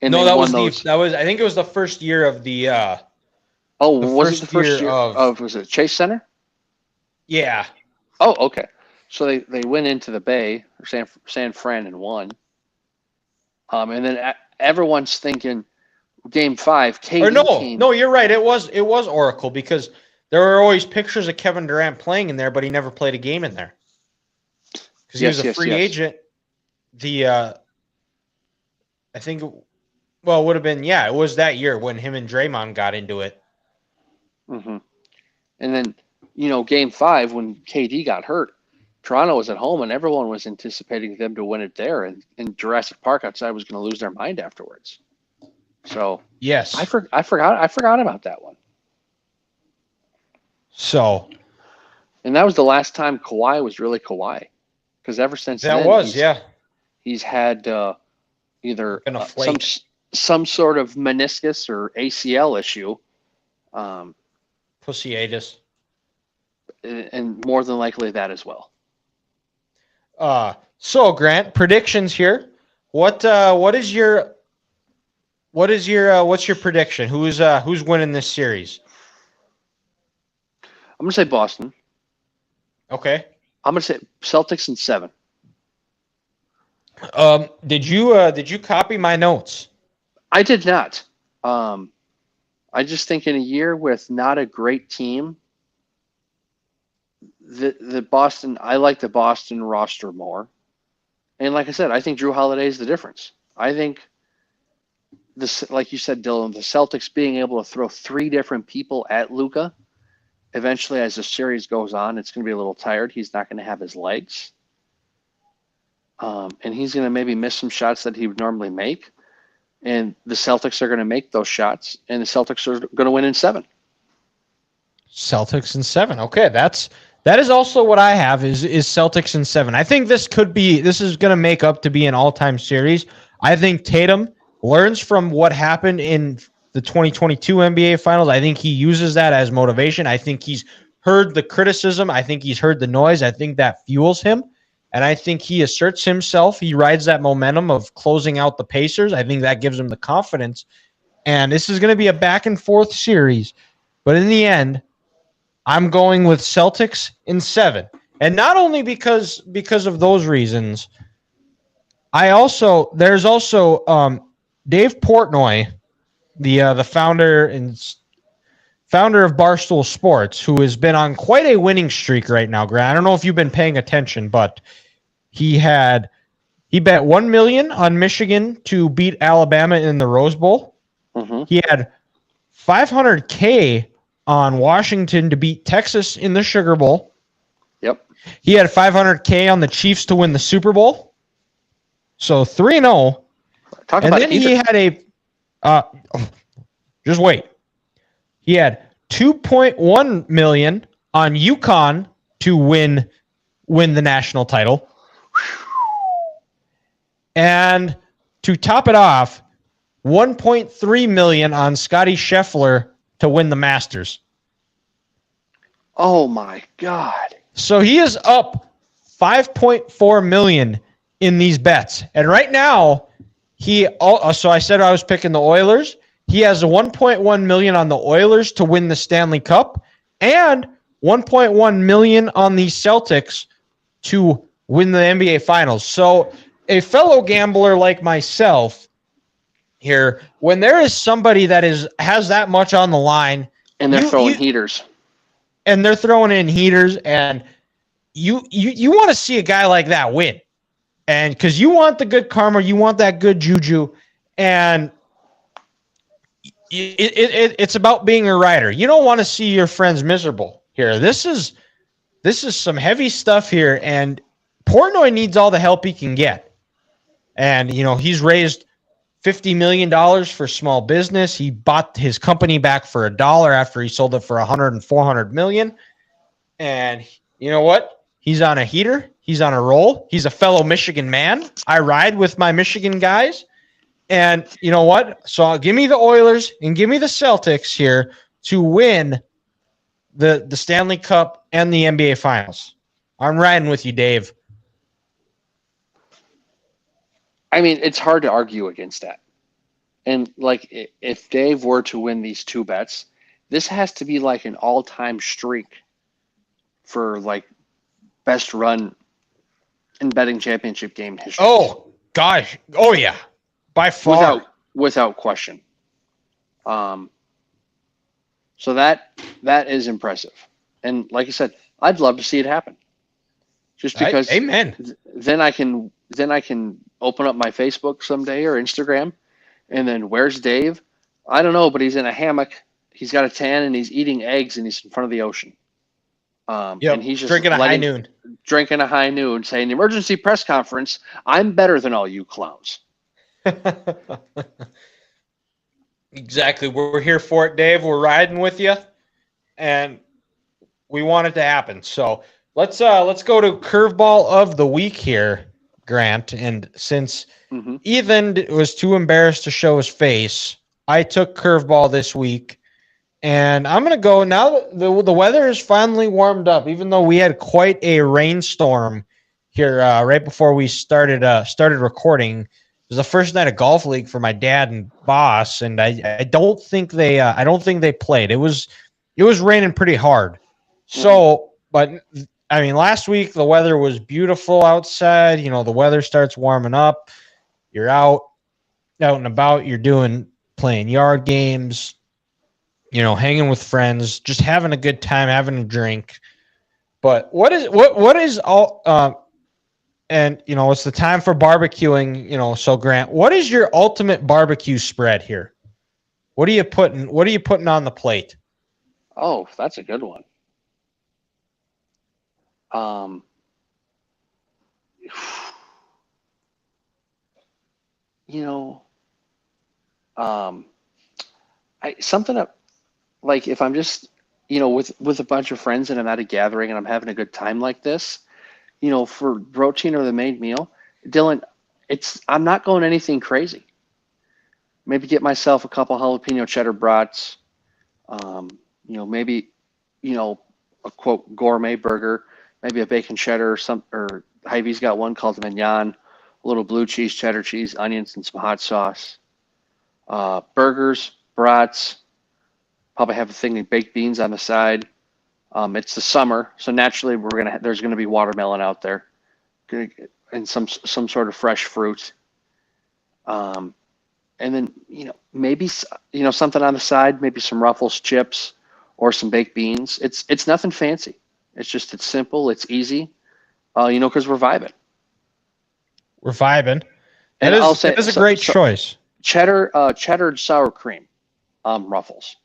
And no, that was I think it was the first year of the was it the first year of was it Chase Center? Yeah. Oh, okay. So they went into the Bay or San Fran and won. And then everyone's thinking Game 5, KD. Or no, you're right. It was Oracle because there were always pictures of Kevin Durant playing in there, but he never played a game in there because he was a free agent. I think, well, it would have been, it was that year when him and Draymond got into it. Mm-hmm. And then, Game 5 when KD got hurt, Toronto was at home and everyone was anticipating them to win it there, and in Jurassic Park outside was going to lose their mind afterwards. So yes, I forgot about that one. So, and that was the last time Kawhi was really Kawhi, because ever since then he's had either some sort of meniscus or ACL issue, pussyitis, and more than likely that as well. So Grant, predictions here. What's your prediction? Who's winning this series? I'm gonna say Boston. Okay. I'm gonna say Celtics in 7. Did you copy my notes? I did not. I just think in a year with not a great team, the Boston, I like the Boston roster more. And like I said, I think Drew Holiday is the difference. I think this, like you said, Dylan, the Celtics being able to throw 3 different people at Luka, eventually as the series goes on, it's going to be a little tired. He's not going to have his legs. And he's going to maybe miss some shots that he would normally make. And the Celtics are going to make those shots, and the Celtics are going to win in 7. Celtics in 7. Okay, that is also what I have is Celtics in 7. I think this is going to make up to be an all-time series. I think Tatum learns from what happened in the 2022 NBA Finals. I think he uses that as motivation. I think he's heard the criticism. I think he's heard the noise. I think that fuels him. And I think he asserts himself. He rides that momentum of closing out the Pacers. I think that gives him the confidence. And this is going to be a back-and-forth series. But in the end, I'm going with Celtics in 7. And not only because of those reasons, there's also Dave Portnoy, the founder of Barstool Sports, who has been on quite a winning streak right now, Grant. I don't know if you've been paying attention, but he bet $1 million on Michigan to beat Alabama in the Rose Bowl. Mm-hmm. He had $500K on Washington to beat Texas in the Sugar Bowl. Yep. He had $500K on the Chiefs to win the Super Bowl. So 3-0. And then he had just wait. He had $2.1 million on UConn to win the national title. And to top it off, $1.3 million on Scottie Scheffler to win the Masters. Oh my God. So he is up $5.4 million in these bets. And right now, so I said I was picking the Oilers. He has a $1.1 million on the Oilers to win the Stanley Cup and $1.1 million on the Celtics to win the NBA Finals. So a fellow gambler like myself here, when there is somebody that has that much on the line, and they're throwing heaters, and they're throwing in heaters, and you want to see a guy like that win, and because you want the good karma, you want that good juju, and it's about being a rider. You don't want to see your friends miserable here. This is some heavy stuff here, and Portnoy needs all the help he can get. And, he's raised $50 million for small business. He bought his company back for $1 after he sold it for 100 and 400 million. And you know what? He's on a heater. He's on a roll. He's a fellow Michigan man. I ride with my Michigan guys. And you know what? So give me the Oilers and give me the Celtics here to win the Stanley Cup and the NBA Finals. I'm riding with you, Dave. I mean, it's hard to argue against that. And like, if Dave were to win these two bets, this has to be like an all-time streak for like best run in betting championship game history. Oh gosh! Oh yeah, by far, without question. So that is impressive, and like I said, I'd love to see it happen. Just because, amen. Then I can open up my Facebook someday or Instagram, and then where's Dave? I don't know, but he's in a hammock. He's got a tan and he's eating eggs and he's in front of the ocean. And he's just drinking a high noon, saying emergency press conference. I'm better than all you clowns. Exactly. We're here for it, Dave. We're riding with you, and we want it to happen. So let's go to curveball of the week here, Grant. And since Ethan was too embarrassed to show his face, I took curveball this week. And I'm going to go now. The weather is finally warmed up, even though we had quite a rainstorm here right before we started recording. It was the first night of golf league for my dad and boss, and I don't think they played. It was raining pretty hard. So, but I mean, last week the weather was beautiful outside. You know, the weather starts warming up. You're out and about. You're playing yard games. You know, hanging with friends, just having a good time, having a drink. But what is all? And you know, it's the time for barbecuing. You know, so Grant, what is your ultimate barbecue spread here? What are you putting on the plate? Oh, that's a good one. You know, something up. Like if I'm just, you know, with a bunch of friends and I'm at a gathering and I'm having a good time like this, you know, for protein or the main meal, Dylan, I'm not going anything crazy. Maybe get myself a couple jalapeno cheddar brats, you know, maybe, you know, a quote gourmet burger, maybe a bacon cheddar or Hy-Vee's got one called the mignon, a little blue cheese, cheddar cheese, onions, and some hot sauce. Burgers, brats. Probably have a thing of baked beans on the side. It's the summer, so naturally there's gonna be watermelon out there, and some sort of fresh fruit. And then you know maybe you know something on the side, maybe some Ruffles chips or some baked beans. It's nothing fancy. It's simple. It's easy. You know, because we're vibing. We're vibing. That is a great choice. Cheddar sour cream. Ruffles.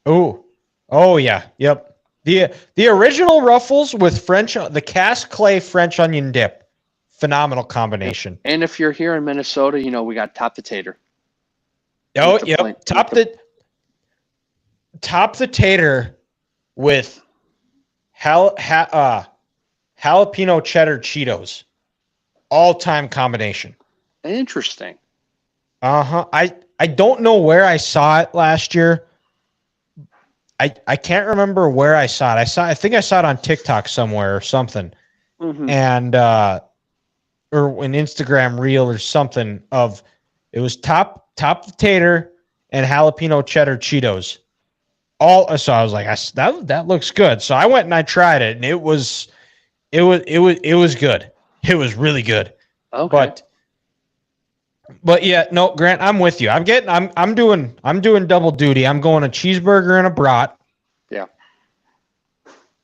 Oh yeah, yep. The original Ruffles with the cast clay French onion dip, phenomenal combination. And if you're here in Minnesota, you know we got Top the Tater. Oh yep, top the tater with jalapeno cheddar Cheetos, all-time combination. Interesting. I don't know where I saw it last year. I can't remember where I saw it. I think I saw it on TikTok somewhere or something, and or an Instagram reel or something of it was top tater and jalapeno cheddar Cheetos. So I was like, that looks good. So I went and I tried it, and it was good. It was really good. Okay. But yeah, no, Grant, I'm with you. I'm doing double duty. I'm going a cheeseburger and a brat. Yeah.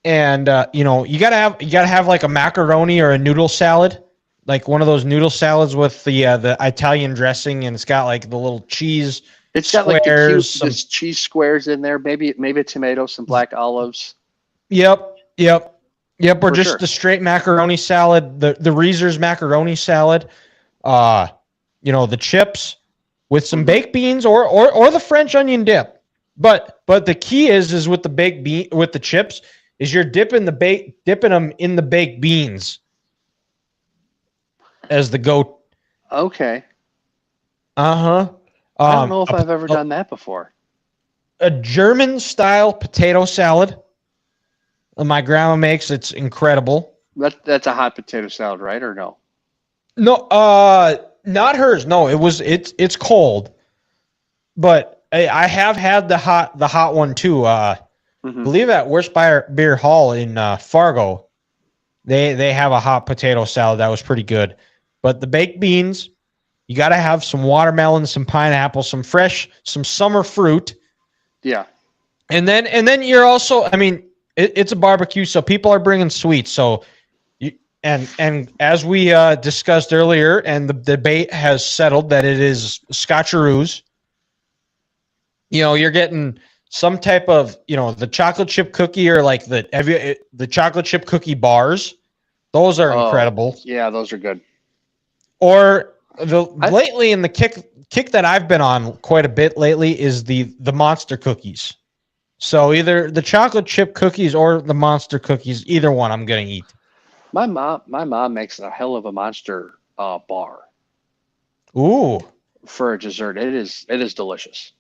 And you know, you gotta have like a macaroni or a noodle salad, like one of those noodle salads with the Italian dressing, and it's got like the little cheese. It's got like some cheese squares in there, maybe a tomato, some black olives. Yep. Or just the straight macaroni salad, the Reese's macaroni salad. You know, the chips, with some baked beans or the French onion dip. But the key is with the baked bean with the chips is you're dipping them in the baked beans as the go. Okay. I don't know if I've ever done that before. A German style potato salad. My grandma makes. It's incredible. That's a hot potato salad, right? Or no? No, not hers. No, it's cold. But I have had the hot one too. I believe at Worst Beer Hall in Fargo, they have a hot potato salad that was pretty good. But the baked beans, you got to have some watermelon, some pineapple, some summer fruit. Yeah. And then you're also, I mean, it's a barbecue, so people are bringing sweets. So, and as we discussed earlier, and the debate has settled that it is Scotcheroos. You're getting some type of, the chocolate chip cookie or like the chocolate chip cookie bars. Those are incredible. Yeah, those are good. Or lately in the kick that I've been on quite a bit lately is the monster cookies. So either the chocolate chip cookies or the monster cookies, either one I'm going to eat. My mom makes a hell of a monster bar. Ooh. For a dessert. It is delicious.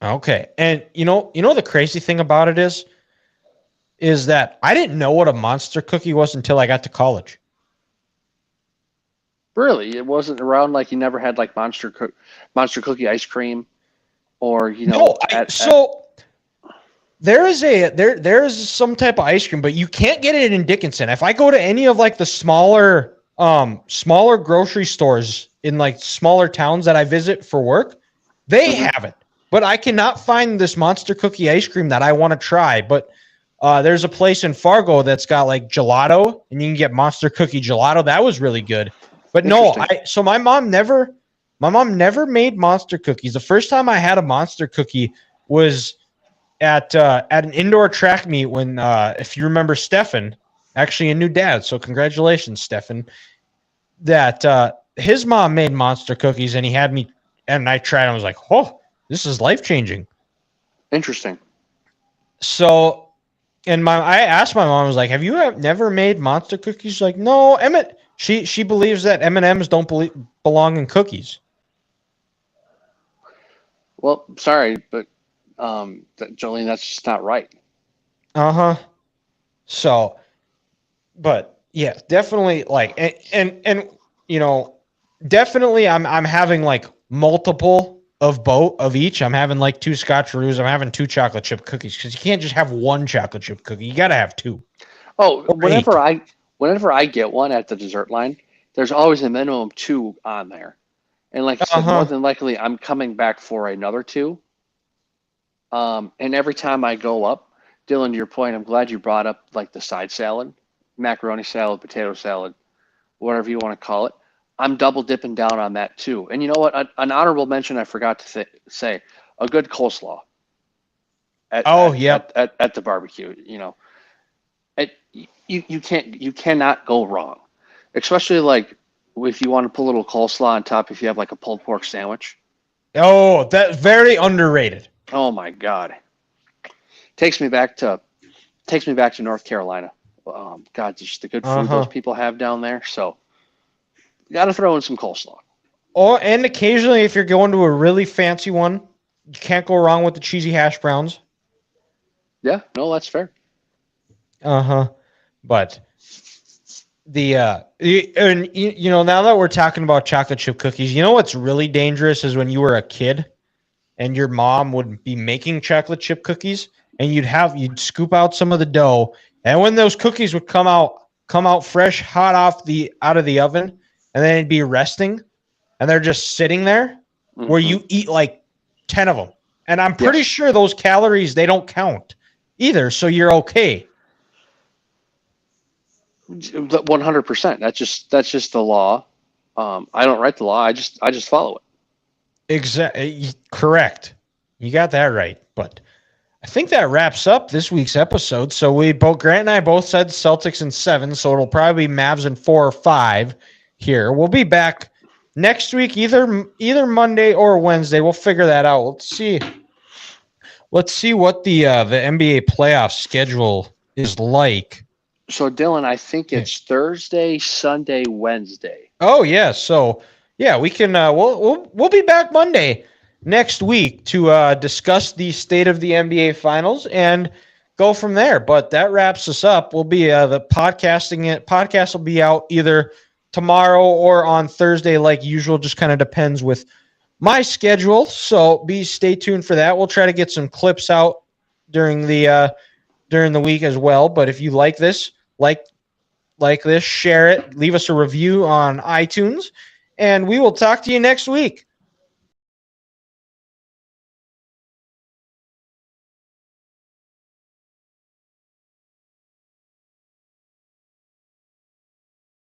Okay. And you know the crazy thing about it is that I didn't know what a monster cookie was until I got to college. Really? It wasn't around, like you never had like monster cookie ice cream or No, there is some type of ice cream, but you can't get it in Dickinson. If I go to any of like the smaller grocery stores in like smaller towns that I visit for work, they have it. But I cannot find this monster cookie ice cream that I want to try. But there's a place in Fargo that's got like gelato, and you can get monster cookie gelato. That was really good. But no, so my mom never made monster cookies. The first time I had a monster cookie was at an indoor track meet when, if you remember Stefan, actually a new dad. So congratulations, Stefan. That his mom made monster cookies, and he had me, and I tried. And I was like, oh, this is life changing. Interesting. So, and I asked my mom, I was like, have you never made monster cookies? She's like, no, Emmett. She believes that M&Ms don't belong in cookies. Well, sorry, but Jolene, that's just not right. So, but yeah, definitely like, and definitely I'm having like multiple of each. I'm having like 2 Scotcheroos. I'm having 2 chocolate chip cookies because you can't just have 1 chocolate chip cookie. You got to have 2. Oh, whenever I get one at the dessert line, there's always a minimum 2 on there. And like I said, more than likely I'm coming back for another 2. And every time I go up, Dylan, to your point, I'm glad you brought up like the side salad, macaroni salad, potato salad, whatever you want to call it. I'm double dipping down on that too. And you know what? An honorable mention I forgot to say, a good coleslaw. At the barbecue, you cannot go wrong, especially like if you want to put a little coleslaw on top. If you have like a pulled pork sandwich. Oh, that's very underrated. Oh my God, takes me back to North Carolina. God, just the good food those people have down there. So, you got to throw in some coleslaw. Oh, and occasionally, if you're going to a really fancy one, you can't go wrong with the cheesy hash browns. Yeah, no, that's fair. But now that we're talking about chocolate chip cookies, you know what's really dangerous is when you were a kid and your mom would be making chocolate chip cookies and you'd scoop out some of the dough, and when those cookies would come out fresh, hot out of the oven, and then it'd be resting and they're just sitting there where you eat like 10 of them. And I'm pretty sure those calories, they don't count either. So you're okay. 100%. That's just the law. I don't write the law. I just follow it. Exactly. Correct. You got that right. But I think that wraps up this week's episode. So Grant and I both said Celtics in 7. So it'll probably be Mavs in 4 or 5 here. We'll be back next week, either Monday or Wednesday. We'll figure that out. Let's see what the NBA playoff schedule is like. So Dylan, I think it's Thursday, Sunday, Wednesday. Oh yeah, so yeah, we can. We'll be back Monday next week to discuss the state of the NBA Finals and go from there. But that wraps us up. We'll be the podcast will be out either tomorrow or on Thursday, like usual. Just kind of depends with my schedule. So stay tuned for that. We'll try to get some clips out during the week as well. But if you like this, like this, share it, leave us a review on iTunes, and we will talk to you next week.